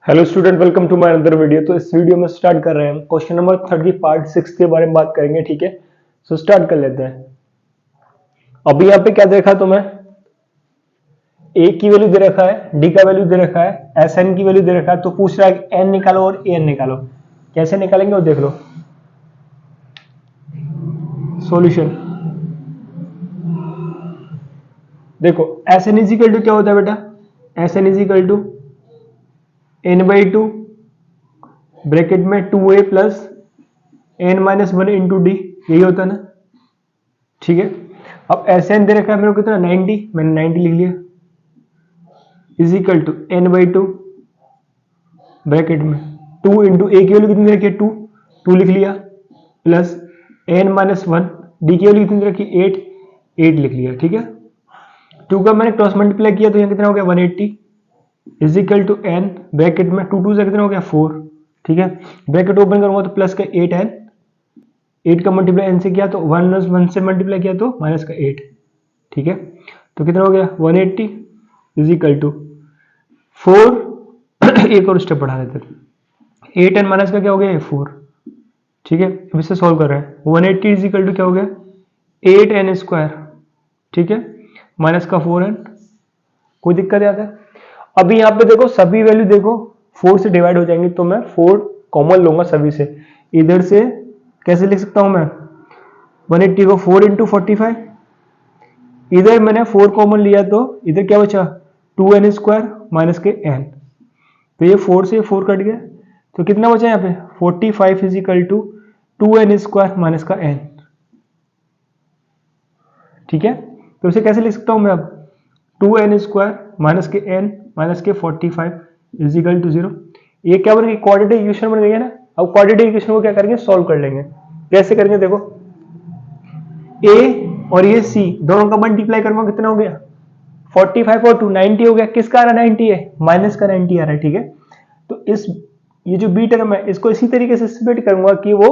Hello student, welcome to my another video. तो इस video में स्टार्ट कर रहे हैं हम क्वेश्चन नंबर 30 पार्ट 6 के बारे में बात करेंगे। ठीक है, सो स्टार्ट कर लेते हैं। अभी यहाँ पे क्या देखा तुम्हें, ए की वैल्यू दे रखा है, डी का वैल्यू दे रखा है, एस एन की वैल्यू दे रखा है। तो पूछ रहा है एन निकालो और ए एन निकालो। कैसे निकालेंगे वो देख लो। सॉल्यूशन देखो, एस एन इजिकल टू क्या होता है बेटा, S n is equal to n by two bracket में 2a plus n minus 1 into d, यही होता है ना। ठीक है, अब एस एन दे रखा है मेरे को कितना 90, मैंने 90 लिख लिया, is equal to n by two bracket में 2 इंटू ए की वैल्यू कितनी रखी है 2, 2 लिख लिया, प्लस एन माइनस 1 डी की वैल्यू कितनी रखी 8, 8 लिख लिया। ठीक है, 2 का मैंने क्रॉस मल्टीप्लाई किया तो यहाँ कितना हो गया 180 is equal to n bracket में 2 2 से कितना हो गया 4। ठीक है, ब्रैकेट ओपन करूंगा तो प्लस का 8 एन, 8 का मल्टीप्लाई एन से किया तो 1 से मल्टीप्लाई किया तो माइनस का 8। ठीक है, तो कितना हो गया 180 इज इक्वल टू 4 एक और स्टेप बढ़ा देते हैं, 8 एन माइनस का क्या हो गया 4। ठीक है, अब इसे सॉल्व कर रहे हैं, 180 इज इक्वल टू क्या हो गया 8 एन स्क्वायर। ठीक है, माइनस का 4 एन, कोई दिक्कत आता है। अभी यहाँ पे देखो सभी वैल्यू देखो 4 से डिवाइड हो जाएंगी, तो मैं 4 कॉमन लूंगा सभी से। इधर से कैसे लिख सकता हूं मैं 180 को 4 इंटू 45, इधर मैंने 4 कॉमन लिया तो इधर क्या बचा 2n स्क्वायर माइनस के n, तो ये 4 से 4 कट गया, तो कितना बचा यहाँ पे 45 is equal to 2n square minus का n। ठीक है, तो इसे कैसे लिख सकता हूं मैं अब 2n स्क्वायर माइनस के n माइनस के 45 इज इक्वल टू 0। ये क्या बन गई क्वाड्रेटिक इक्वेशन बन गई है ना। अब क्वाड्रेटिक इक्वेशन को क्या करेंगे सॉल्व कर लेंगे। कैसे करेंगे देखो, a और ये c दोनों का मल्टीप्लाई करूंगा कितना हो गया 45 और 2 90 हो गया। किसका आ रहा है 90 है, माइनस का 90 आ रहा है। ठीक है, तो इस ये जो b टर्म है इसको इसी तरीके से स्प्लिट करूंगा कि वो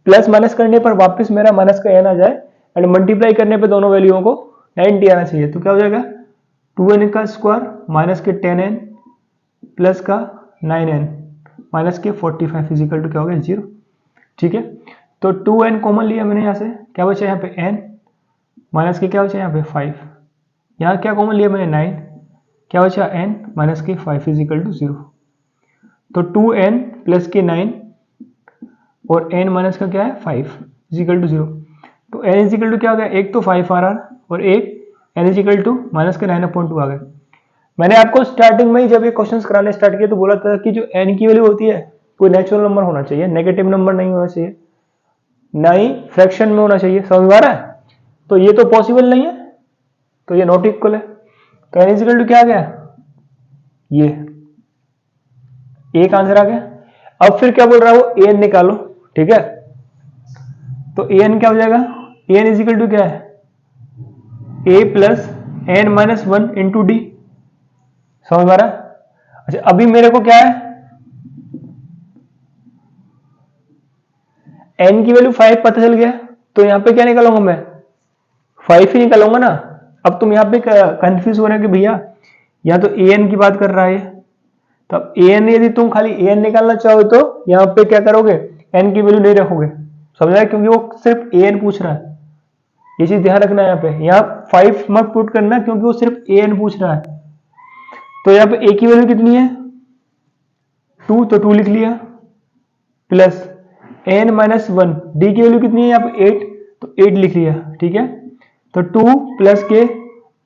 प्लस माइनस करने पर वापस मेरा माइनस का n आ जाए एंड मल्टीप्लाई करने पर दोनों वैल्यूओं को 90 आना चाहिए। तो क्या हो जाएगा 2n का स्क्वायर माइनस के 10n प्लस का 9n माइनस के 45 इजिकल टू क्या हो गया 0। ठीक है, तो 2n कॉमन लिया मैंने यहाँ से, क्या बचा यहाँ पे n माइनस के क्या बचा यहाँ पे 5, यहाँ क्या कॉमन लिया मैंने 9, क्या बचा n माइनस के 5 इजिकल टू 0। तो 2n प्लस के 9 और n माइनस का क्या है 5 इजिकल टू 0। तो n इजिकल टू क्या हो गया, एक तो 5 आ रहा और एक n इजिकल टू माइनस के 9/2 आ गए। मैंने आपको स्टार्टिंग में ही जब ये क्वेश्चंस कराने स्टार्ट किए तो बोला था कि जो n की वैल्यू होती है कोई नेचुरल नंबर होना चाहिए, नेगेटिव नंबर नहीं होना चाहिए, ना ही फ्रैक्शन में होना चाहिए। समझ आ रहा है, तो ये तो पॉसिबल नहीं है, तो ये नॉट इक्वल है। तो n इजिकल टू क्या आ गया, ये एक आंसर आ गया। अब फिर क्या बोल रहा है वो an निकालो। ठीक है, तो an क्या हो जाएगा, an इजिकल टू क्या है a plus n minus 1 into d. समझ आ रहा है। अच्छा, अभी मेरे को क्या है n की वैल्यू 5 पता चल गया, तो यहां पे क्या निकालूंगा मैं 5 ही निकालूंगा ना। अब तुम यहां पे कंफ्यूज हो रहे हो कि भैया यहां तो an की बात कर रहा है, तो अब an यदि तुम खाली an निकालना चाहो तो यहां पे क्या करोगे n की वैल्यू नहीं रखोगे। समझ रहे, क्योंकि वो सिर्फ an पूछ रहा है, ये चीज ध्यान रखना है। यहाँ पे यहाँ 5 मत पुट करना क्योंकि वो सिर्फ an पूछ रहा है। तो यहाँ पे a की वैल्यू कितनी है 2, तो 2 लिख लिया, प्लस n माइनस 1 डी की वैल्यू कितनी है यहाँ पे 8, तो 8 लिख लिया। ठीक है, तो 2 प्लस के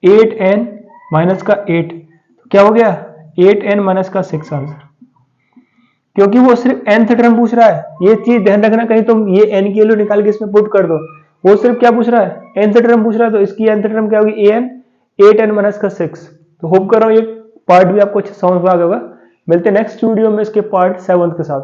8n माइनस का 8, तो क्या हो गया 8n माइनस का 6 आंसर, क्योंकि वो सिर्फ nth टर्म पूछ रहा है। ये चीज ध्यान रखना, कहीं तुम ये n की वैल्यू निकाल के इसमें पुट कर दो, वो सिर्फ क्या पूछ रहा है nth टर्म पूछ रहा है, तो इसकी nth टर्म क्या होगी an 8n माइनस का 6। तो होप कर रहा हूँ ये पार्ट भी आपको अच्छा समझ में आ गया होगा। मिलते हैं नेक्स्ट वीडियो में इसके पार्ट 7 के साथ।